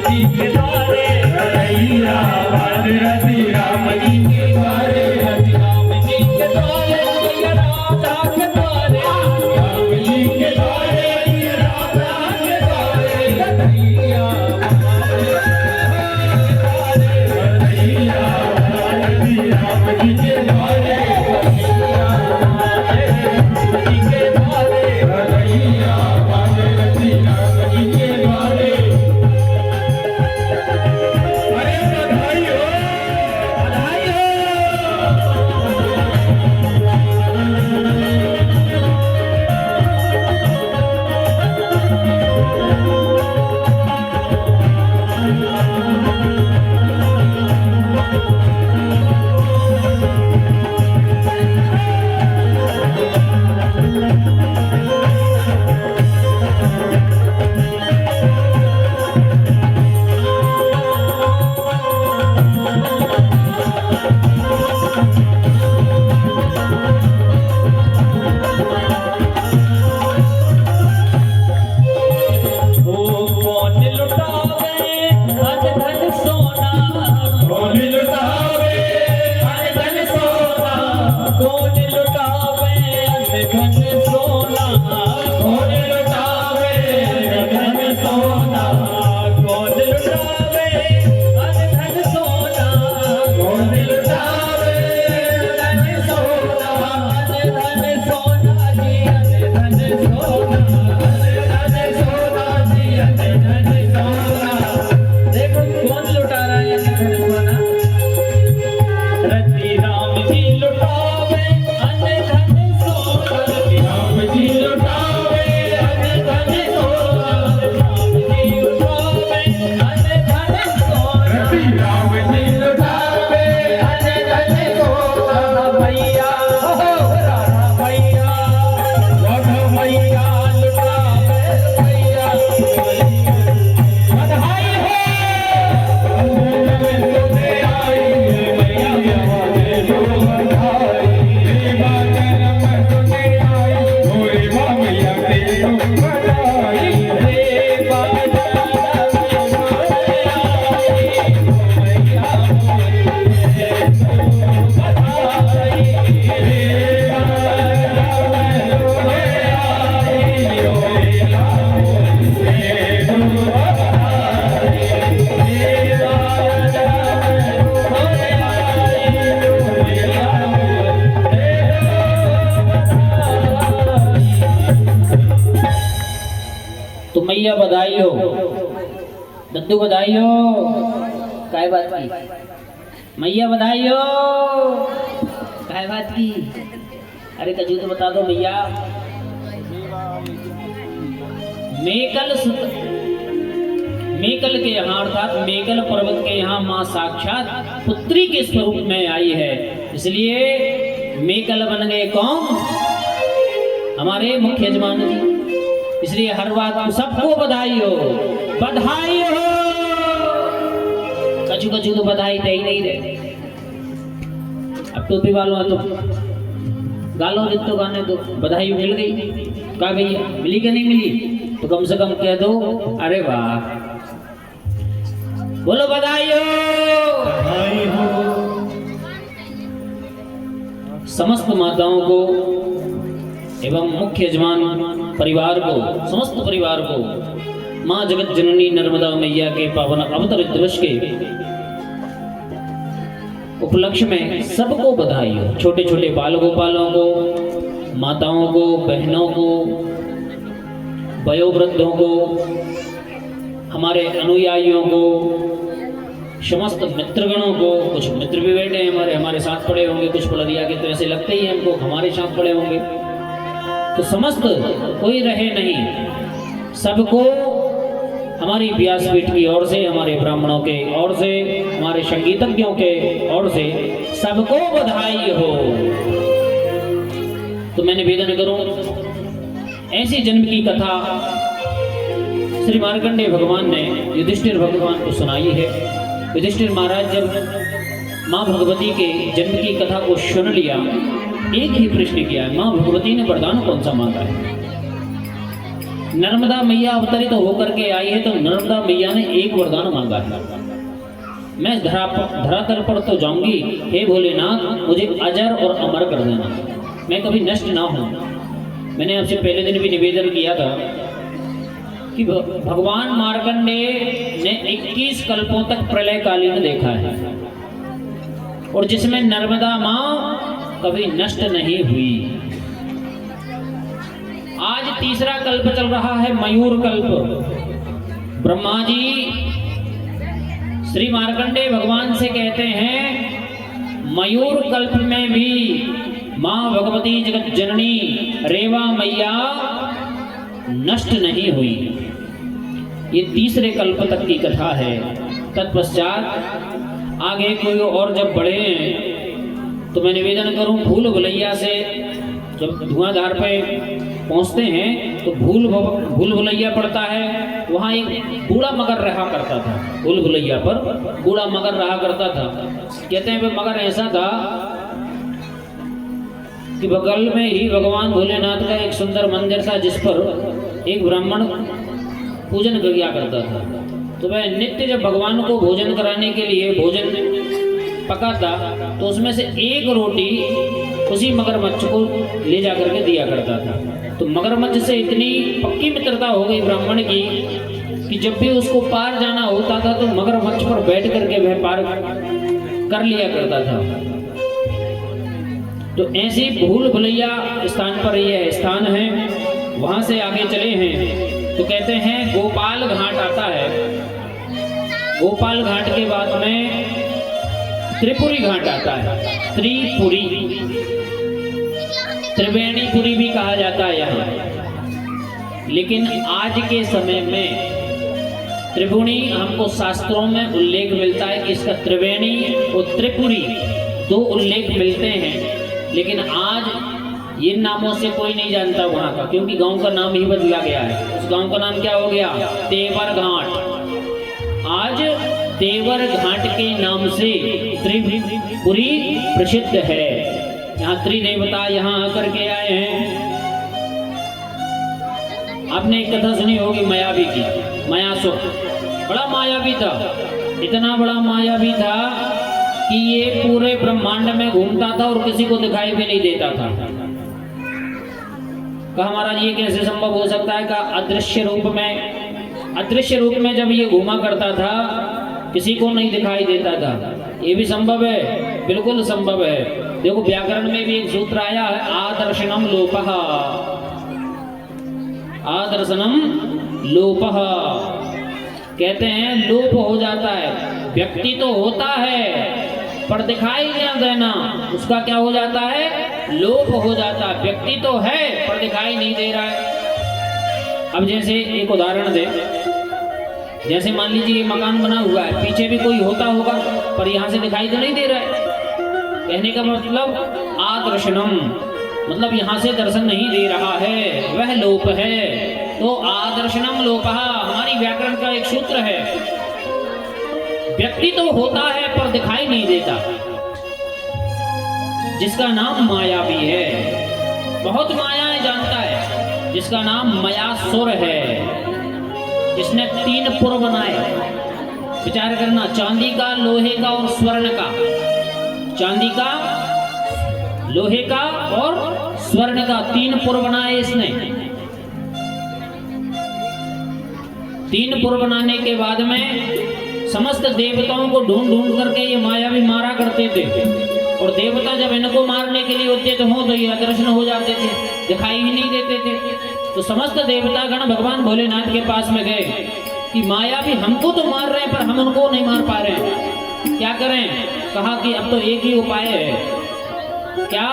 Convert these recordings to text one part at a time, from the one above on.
जी के द्वारे भदैया आवाज रति राम जी के द्वारे रति राम जी के द्वारे राधा के द्वारे राम जी के द्वारे राधा के द्वारे भदैया भदैया रति राम जी के द्वारे भदैया जी के द्वारे भदैया आवाज रति राम जी के द्वारे। अरे बधाई हो बधाई हो। तो मैया बधाई हो, दद्दू बधाई हो। काय बात की मैया बधाई हो, काय बात की। अरे कजू तो बता दो मैया। मेकल के यहाँ अर्थात मेकल पर्वत के यहाँ माँ साक्षात पुत्री के स्वरूप में आई है, इसलिए मेकल बन गए कौन? हमारे मुख्य यजमान जी। इसलिए हर बात को सबको बधाई हो, बधाई हो। कछु कछु तो बधाई दे ही नहीं रहे। अब टोपी वालों तो गालो जितो गाने दो, बधाई मिल गई। कहा भैया मिली कि नहीं मिली? तो कम से कम कह दो अरे वाह, बोलो बधाई हो, बधाई हो। समस्त माताओं को एवं मुख्य यजमान परिवार को, समस्त परिवार को माँ जगत जननी नर्मदा मैया के पावन अवतरित दिवस के उपलक्ष्य में सबको बधाई हो। छोटे छोटे बाल गोपालों को, माताओं को, बहनों को, वयोवृद्धों को, हमारे अनुयायियों को, समस्त मित्रगणों को। कुछ मित्र भी बैठे हैं हमारे साथ पड़े होंगे, कुछ पलरिया के तो ऐसे लगते ही हमको हमारे साथ पड़े होंगे। तो समस्त कोई रहे नहीं, सबको हमारी व्यासपीठ की ओर से, हमारे ब्राह्मणों के ओर से, हमारे संगीतज्ञों के ओर से सबको बधाई हो। तो मैं निवेदन करूं, ऐसी जन्म की कथा श्री मार्कंडेय भगवान ने युधिष्ठिर भगवान को सुनाई है। युधिष्ठिर महाराज जब माँ भगवती के जन्म की कथा को सुन लिया, एक ही प्रश्न किया, माँ भगवती ने वरदान कौन सा मांगा है? नर्मदा मैया अवतरित होकर के आई है, तो नर्मदा मैया ने एक वरदान मांगा है, मैं धरातल पर तो जाऊंगी, हे भोलेनाथ मुझे अजर और अमर कर देना, मैं कभी नष्ट ना हूं। मैंने आपसे पहले दिन भी निवेदन किया था कि भगवान मार्कंडेय ने 21 कल्पों तक प्रलयकालीन देखा है, और जिसमें नर्मदा माँ कभी नष्ट नहीं हुई। आज तीसरा कल्प चल रहा है, मयूर कल्प। ब्रह्मा जी श्री मार्कंडेय भगवान से कहते हैं, मयूर कल्प में भी माँ भगवती जगत जननी रेवा मैया नष्ट नहीं हुई। ये तीसरे कल्प तक की कथा है। तत्पश्चात आगे कोई और जब बढ़े तो मैं निवेदन करूं, भूल भुलैया से जब धुआंधार पे पहुंचते हैं तो भूल भुलैया पड़ता है, वहाँ एक बूढ़ा मगर रहा करता था। भूल भुलैया पर बूढ़ा मगर रहा करता था। कहते हैं वो मगर ऐसा था कि बगल में ही भगवान भोलेनाथ का एक सुंदर मंदिर था, जिस पर एक ब्राह्मण पूजन किया करता था। तो वह नित्य जब भगवान को भोजन कराने के लिए भोजन पकाता तो उसमें से एक रोटी उसी मगरमच्छ को ले जा करके दिया करता था। तो मगरमच्छ से इतनी पक्की मित्रता हो गई ब्राह्मण की कि जब भी उसको पार जाना होता था तो मगरमच्छ पर बैठ करके वह पार कर लिया करता था। तो ऐसी भूल भुलैया स्थान पर यह स्थान है। वहां से आगे चले हैं तो कहते हैं गोपाल घाट आता है। गोपाल घाट के बाद में त्रिपुरी घाट आता है। त्रिपुरी, त्रिवेणीपुरी भी कहा जाता है यहाँ। लेकिन आज के समय में त्रिपुरी हमको शास्त्रों में उल्लेख मिलता है कि इसका त्रिवेणी और त्रिपुरी दो उल्लेख मिलते हैं। लेकिन आज ये नामों से कोई नहीं जानता वहाँ का, क्योंकि गांव का नाम ही बदला गया है। उस गांव का नाम क्या हो गया? तेवर घाट। आज तेवर घाट के नाम से त्रिपुरी प्रसिद्ध है। यहाँ त्रिदेवता यहाँ आकर के आए हैं। आपने एक कथा सुनी होगी मायावी की, मायासुर। बड़ा मायावी था, इतना बड़ा मायावी था कि ये पूरे ब्रह्मांड में घूमता था और किसी को दिखाई भी नहीं देता था। कहा महाराज ये कैसे संभव हो सकता है? कहा अदृश्य रूप में जब ये घूमा करता था किसी को नहीं दिखाई देता था। ये भी संभव है, बिल्कुल संभव है। देखो व्याकरण में भी एक सूत्र आया है, आदर्शनम लोपः। आदर्शनम लोपः कहते हैं लोप हो जाता है। व्यक्ति तो होता है पर दिखाई नहीं देना, उसका क्या हो जाता है? लोप हो जाता है। व्यक्ति तो है पर दिखाई नहीं दे रहा है। अब जैसे एक उदाहरण दे, जैसे मान लीजिए ये मकान बना हुआ है, पीछे भी कोई होता होगा पर यहाँ से दिखाई तो नहीं दे रहा है। कहने का मतलब आदर्शनम मतलब यहाँ से दर्शन नहीं दे रहा है, वह लोप है। तो आदर्शनम लोपः हमारी व्याकरण का एक सूत्र है। व्यक्ति तो होता है पर दिखाई नहीं देता, जिसका नाम मायावी है। बहुत मायाएं जानता है, जिसका नाम मयासुर है। इसने 3 पुर बनाए। विचार करना, चांदी का, लोहे का और स्वर्ण का। चांदी का, लोहे का और स्वर्ण का 3 पुर बनाए इसने। 3 पुर बनाने के बाद में समस्त देवताओं को ढूंढ ढूंढ करके ये मायावी मारा करते थे। और देवता जब इनको मारने के लिए उद्यत हो तो ये अदर्शन हो जाते थे, दिखाई ही नहीं देते थे। तो समस्त देवतागण भगवान भोलेनाथ के पास में गए कि मायावी हमको तो मार रहे हैं पर हम उनको नहीं मार पा रहे हैं, क्या करें? कहा कि अब तो एक ही उपाय है। क्या?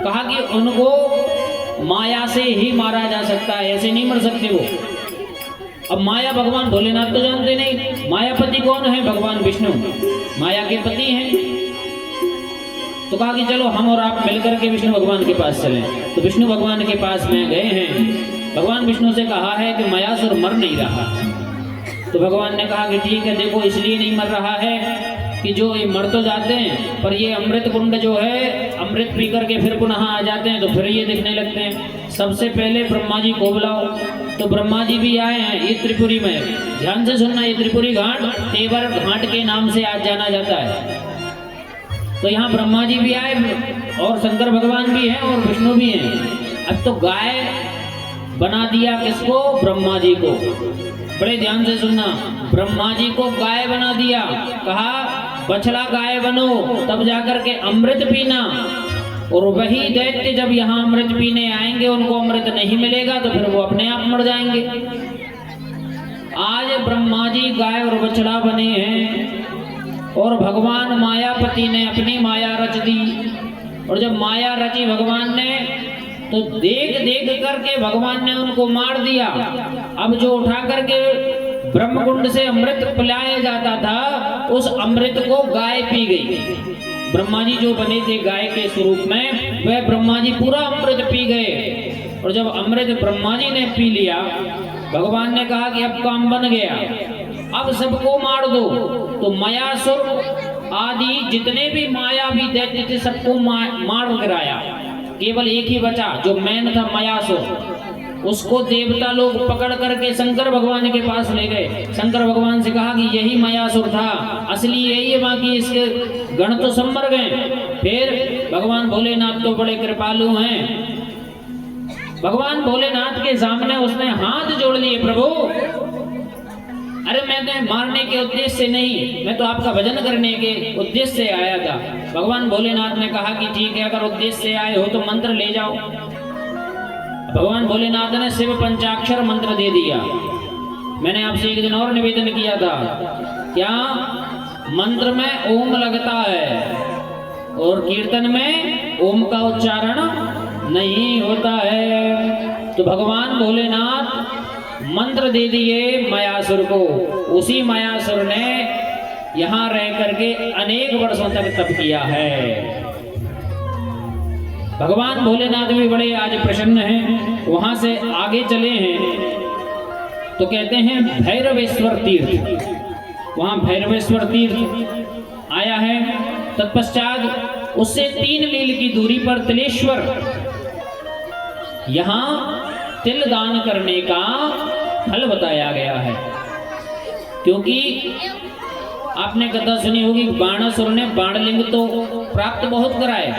कहा कि उनको माया से ही मारा जा सकता है, ऐसे नहीं मर सकते वो। अब माया भगवान भोलेनाथ तो जानते नहीं। मायापति कौन है? भगवान विष्णु माया के पति हैं। तो कहा कि चलो हम और आप मिलकर के विष्णु भगवान के पास चलें। तो विष्णु भगवान के पास में गए हैं। भगवान विष्णु से कहा है कि मयासुर मर नहीं रहा। तो भगवान ने कहा कि ठीक है, देखो इसलिए नहीं मर रहा है कि जो ये मर तो जाते हैं पर ये अमृत कुंड जो है अमृत पी करके फिर पुनः आ जाते हैं, तो फिर ये दिखने लगते हैं। सबसे पहले ब्रह्मा जी को बुलाओ, तो ब्रह्मा जी भी आए हैं। ये त्रिपुरी में, ध्यान से सुनना, ये त्रिपुरी घाट तेवर घाट के नाम से आज जाना जाता है। तो यहाँ ब्रह्मा जी भी आए और शंकर भगवान भी हैं और विष्णु भी हैं। अब तो गाय बना दिया किसको? ब्रह्मा जी को। बड़े ध्यान से सुनना, ब्रह्मा जी को गाय बना दिया, कहा बछड़ा गाय बनो, तब जाकर के अमृत पीना। और वही दैत्य जब यहाँ अमृत पीने आएंगे, उनको अमृत नहीं मिलेगा तो फिर वो अपने आप मर जाएंगे। आज ब्रह्मा जी गाय और बछड़ा बने हैं और भगवान मायापति ने अपनी माया रच दी। और जब माया रची भगवान ने, तो देख देख करके भगवान ने उनको मार दिया। अब जो उठा करके ब्रह्मकुंड से अमृत पिलाया जाता था, उस अमृत को गाय पी गई। ब्रह्मा जी जो बने थे गाय के स्वरूप में, वह ब्रह्मा जी पूरा अमृत पी गए। और जब अमृत ब्रह्मा जी ने पी लिया, भगवान ने कहा कि अब काम बन गया, अब सबको मार दो। तो मयासुर आदि जितने भी मायावी दैत्य थे सबको मार गिराया। केवल एक ही बचा जो मैन था मयासुर। उसको देवता लोग पकड़ करके शंकर भगवान के पास ले गए। शंकर भगवान से कहा कि यही मयासुर था, असली यही है, बाकी इसके गण तो सब मर गए। फिर भगवान भोलेनाथ तो बड़े कृपालु हैं। भगवान भोलेनाथ के सामने उसने हाथ जोड़ लिए, प्रभु अरे मैं तो मारने के उद्देश्य से नहीं, मैं तो आपका भजन करने के उद्देश्य से आया था। भगवान भोलेनाथ ने कहा कि ठीक है, अगर उद्देश्य से आए हो तो मंत्र ले जाओ। भगवान भोलेनाथ ने शिव पंचाक्षर मंत्र दे दिया। मैंने आपसे एक दिन और निवेदन किया था, क्या मंत्र में ओम लगता है और कीर्तन में ओम का उच्चारण नहीं होता है। तो भगवान भोलेनाथ मंत्र दे दिए मयासुर को। उसी मयासुर ने यहाँ रह करके अनेक वर्षों तक तप किया है। भगवान भोलेनाथ भी बड़े आज प्रसन्न हैं। वहां से आगे चले हैं तो कहते हैं भैरवेश्वर तीर्थ, वहां भैरवेश्वर तीर्थ आया है। तत्पश्चात उससे 3 मील की दूरी पर तिलेश्वर, यहाँ तिल दान करने का फल बताया गया है। क्योंकि आपने कथा सुनी होगी, बाणासुर ने बाणलिंग तो प्राप्त बहुत कराए,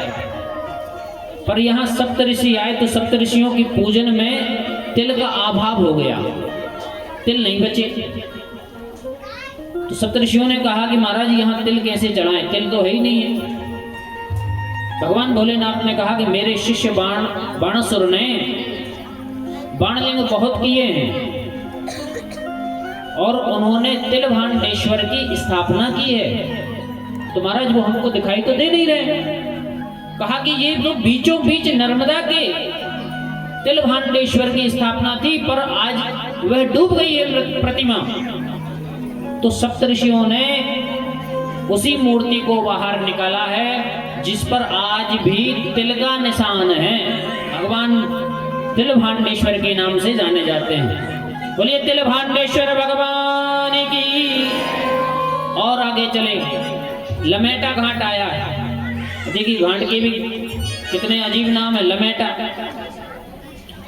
पर यहाँ सप्तऋषि आए तो सप्तऋषियों की पूजन में तिल का अभाव हो गया, तिल नहीं बचे। तो सप्तऋषियों ने कहा कि महाराज यहाँ तिल कैसे चढ़ाएं, तिल तो है ही नहीं है। भगवान भोलेनाथ ने कहा कि मेरे शिष्य बाणासुर ने बाणलिंग बहुत किए हैं और उन्होंने तिलभांडेश्वर की स्थापना की है, तो महाराज वो हमको दिखाई तो दे नहीं रहे। कहा कि ये तो बीचों बीच नर्मदा के तिलभांडेश्वर की स्थापना थी, पर आज वह डूब गई है प्रतिमा। तो सप्तऋषियों ने उसी मूर्ति को बाहर निकाला है, जिस पर आज भी तिल का निशान है। भगवान तिलभांडेश्वर के नाम से जाने जाते हैं। बोलिए तिलभांडेश्वर भगवान की। और आगे चले, लमेटा घाट आया है। देखिए घाट के भी कितने अजीब नाम है, लमेटा।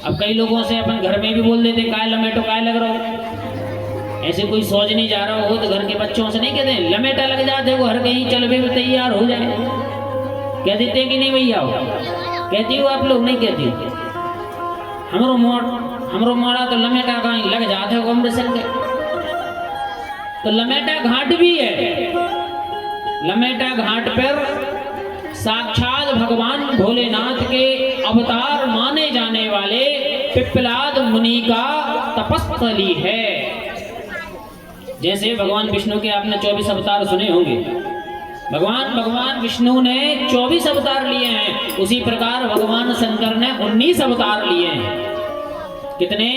अब कई लोगों से अपन घर में भी बोल देते काय लमेटो, काय लग रहा हो। ऐसे कोई सोच नहीं जा रहा हो तो घर के बच्चों से नहीं कहते लमेटा लग जाते हो, हर कहीं चल भी तैयार हो जाए। कह देते कि नहीं भैया, कहती हो आप लोग? नहीं कहती। हमरो मोड़ा तो लमेटा कहीं लग जाते हो अमृतसर के। तो लमेटा घाट भी है। लमेटा घाट पर साक्षात भगवान भोलेनाथ के अवतार माने जाने वाले पिप्पलाद मुनि का तपस्थली है। जैसे भगवान विष्णु के आपने 24 अवतार सुने होंगे, भगवान विष्णु ने 24 अवतार लिए हैं, उसी प्रकार भगवान शंकर ने 19 अवतार लिए हैं। कितने?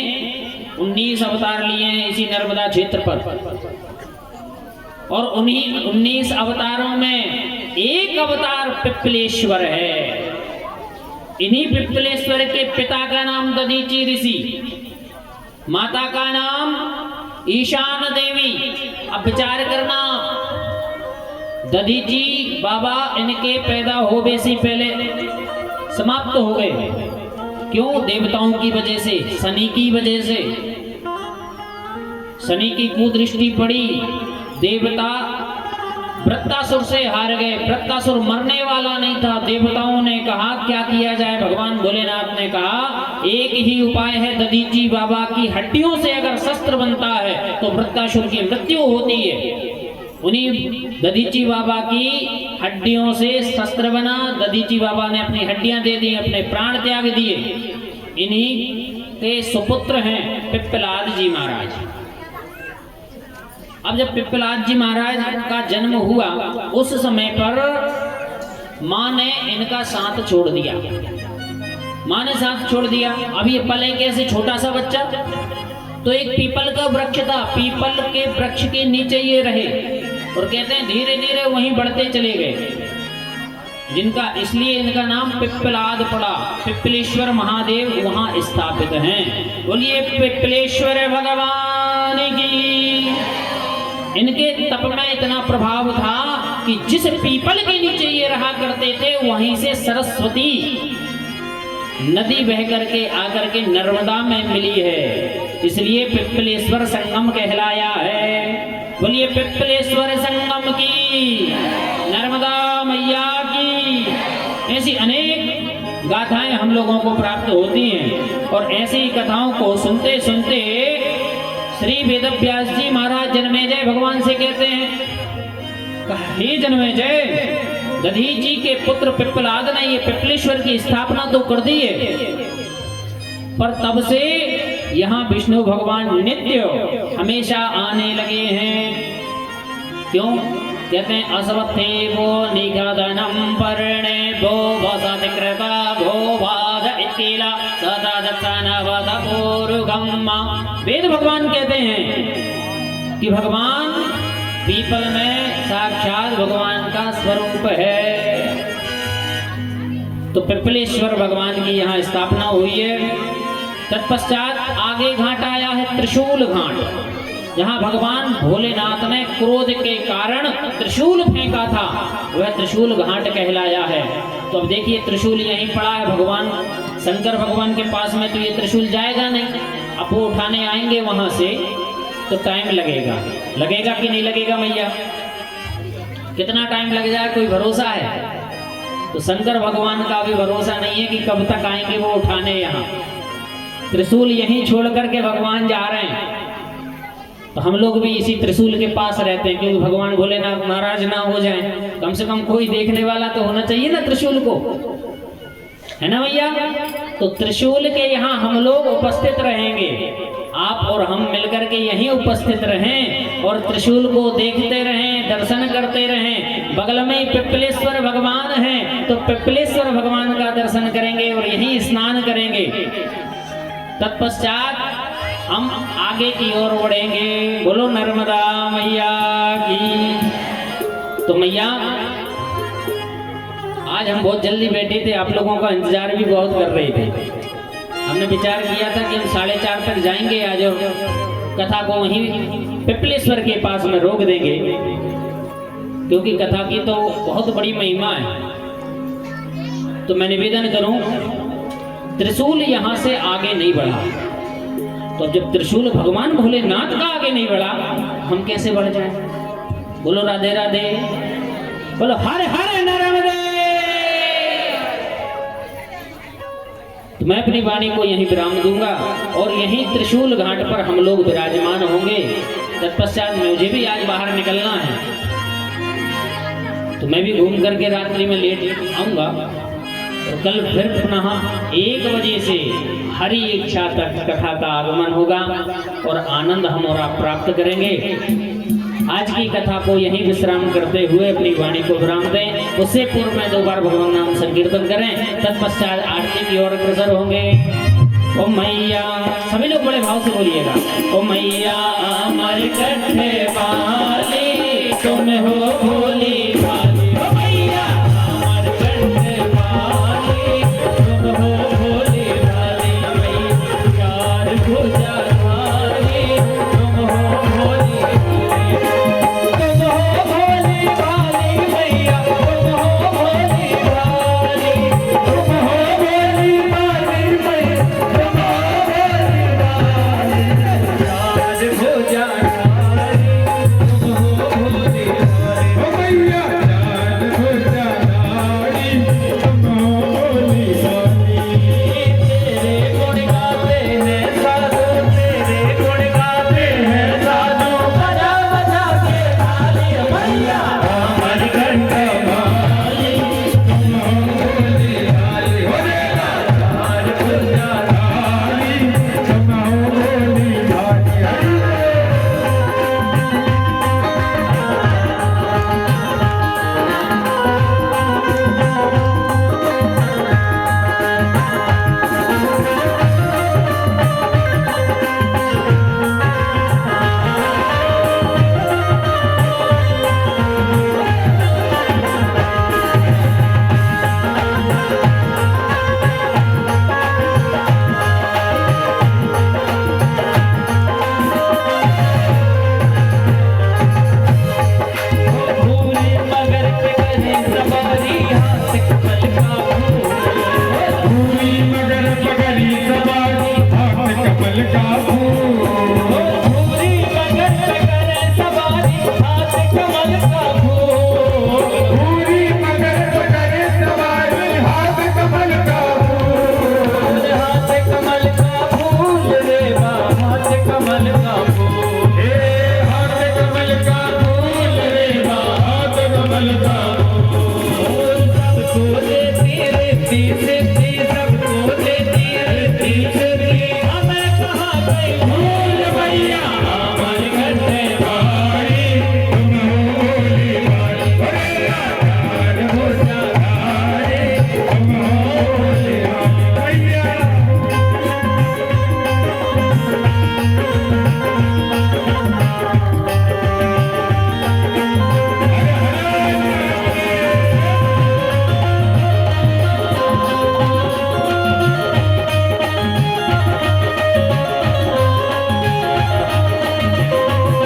19 अवतार लिए हैं इसी नर्मदा क्षेत्र पर। और उन्हीं 19 अवतारों में एक अवतार पिप्पलेश्वर है। इन्हीं पिप्पलेश्वर के पिता का नाम दधीचि ऋषि, माता का नाम ईशान देवी। अब विचार करना, दधीची बाबा इनके पैदा होने से पहले समाप्त हो गए। क्यों? देवताओं की वजह से, शनि की वजह से। शनि की कुदृष्टि पड़ी, देवता वृत्तासुर से हार गए। वृत्तासुर मरने वाला नहीं था। देवताओं ने कहा क्या किया जाए? भगवान भोलेनाथ ने कहा एक ही उपाय है, दधीची बाबा की हड्डियों से अगर शस्त्र बनता है तो वृत्तासुर की मृत्यु होती है। उन्हीं दधीची बाबा की हड्डियों से शस्त्र बना। दधीची बाबा ने अपनी हड्डियां दे दी, अपने प्राण त्याग दिए। इन्हीं के सुपुत्र हैं पिप्पलाद जी महाराज। अब जब पिप्पलाद जी महाराज का जन्म हुआ उस समय पर माँ ने इनका साथ छोड़ दिया। माँ ने साथ छोड़ दिया। अब ये पले कैसे? छोटा सा बच्चा। तो एक पीपल का वृक्ष था, पीपल के वृक्ष के नीचे ये रहे और कहते हैं धीरे धीरे वहीं बढ़ते चले गए, जिनका इसलिए इनका नाम पिप्पलाद पड़ा। पिप्पलेश्वर महादेव वहां स्थापित हैं। बोलिए पिप्पलेश्वर भगवान की। इनके तप में इतना प्रभाव था कि जिस पीपल के नीचे ये रहा करते थे वहीं से सरस्वती नदी बह करके आकर के नर्मदा में मिली है, इसलिए पिप्पलेश्वर संगम कहलाया है। बोलिए पिप्पलेश्वर संगम की, नर्मदा मैया की। ऐसी अनेक गाथाएं हम लोगों को प्राप्त होती हैं और ऐसी कथाओं को सुनते सुनते श्री वेदव्यास जी महाराज जन्मेजय भगवान से कहते हैं हे जन्मेजय, दधीची के पुत्र पिप्पलाद ने ये पिप्पलेश्वर की स्थापना तो कर दी है, पर तब से यहाँ विष्णु भगवान नित्य हमेशा आने लगे हैं। क्यों? कहते हैं असवत्थे वो निगदनम परणे भो वसतिकृता भो वाद इतिला सदा दत्तनवद पूर्वगम्मा। वेद भगवान कहते हैं कि भगवान पीपल में साक्षात भगवान का स्वरूप है। तो पिप्पलेश्वर भगवान की यहाँ स्थापना हुई है। तत्पश्चात आगे घाट आया है त्रिशूल घाट, जहाँ भगवान भोलेनाथ ने क्रोध के कारण त्रिशूल फेंका था, वह त्रिशूल घाट कहलाया है। तो अब देखिए त्रिशूल यहीं पड़ा है भगवान शंकर भगवान के पास में, तो ये त्रिशूल जाएगा नहीं। अब वो उठाने आएंगे वहां से तो टाइम लगेगा। लगेगा कि नहीं लगेगा मैया? कितना टाइम लग जाए कोई भरोसा है? तो शंकर भगवान का भी भरोसा नहीं है कि कब तक आएंगे वो उठाने। यहाँ त्रिशूल यहीं छोड़ करके भगवान जा रहे हैं, तो हम लोग भी इसी त्रिशूल के पास रहते हैं, क्योंकि भगवान भोलेनाथ नाराज ना हो जाएं। कम से कम कोई देखने वाला तो होना चाहिए ना त्रिशूल को, है ना भैया? तो त्रिशूल के यहाँ हम लोग उपस्थित रहेंगे, आप और हम मिलकर के यहीं उपस्थित रहें और त्रिशूल को देखते रहें, दर्शन करते रहें। बगल में ही पिप्पलेश्वर भगवान हैं, तो पिप्पलेश्वर भगवान का दर्शन करेंगे और यहीं स्नान करेंगे। तत्पश्चात हम आगे की ओर बढ़ेंगे। बोलो नर्मदा मैया की। तो मैया आज हम बहुत जल्दी बैठे थे, आप लोगों का इंतजार भी बहुत कर रहे थे। हमने विचार किया था कि हम 4:30 तक जाएंगे आज और कथा को वहीं पिप्पलेश्वर के पास में रोक देंगे, क्योंकि कथा की तो बहुत बड़ी महिमा है। तो मैं निवेदन करूं, त्रिशूल यहां से आगे नहीं बढ़ा, तो जब त्रिशूल भगवान भोलेनाथ का आगे नहीं बढ़ा, हम कैसे बढ़ जाएं? बोलो राधे राधे, बोलो हरे हरे नर्मदे। तो मैं अपनी वाणी को यहीं विराम दूंगा और यहीं त्रिशूल घाट पर हम लोग विराजमान होंगे। तत्पश्चात मुझे भी आज बाहर निकलना है, तो मैं भी घूम करके रात्रि में लेट आऊंगा और कल फिर पुनः 1 बजे से हरि इच्छा तक कथा का आगमन होगा और आनंद हम और आप प्राप्त करेंगे। आज की कथा को यहीं विश्राम करते हुए अपनी वाणी को विराम दें। उससे पूर्व में 2 बार भगवान नाम संकीर्तन करें। तत्पश्चात आरती की ओर अग्रसर होंगे। ओ मैया, सभी लोग बड़े भाव से बोलिएगा। ओ मैया अमर कंठे वाली, तुम हो भोली भाली। ओ मैया अमर कंठे वाली, तुम हो भोली भाली। चार भुजा वाली, तुम हो भोली भाली। तुम हो भोली भाली। तो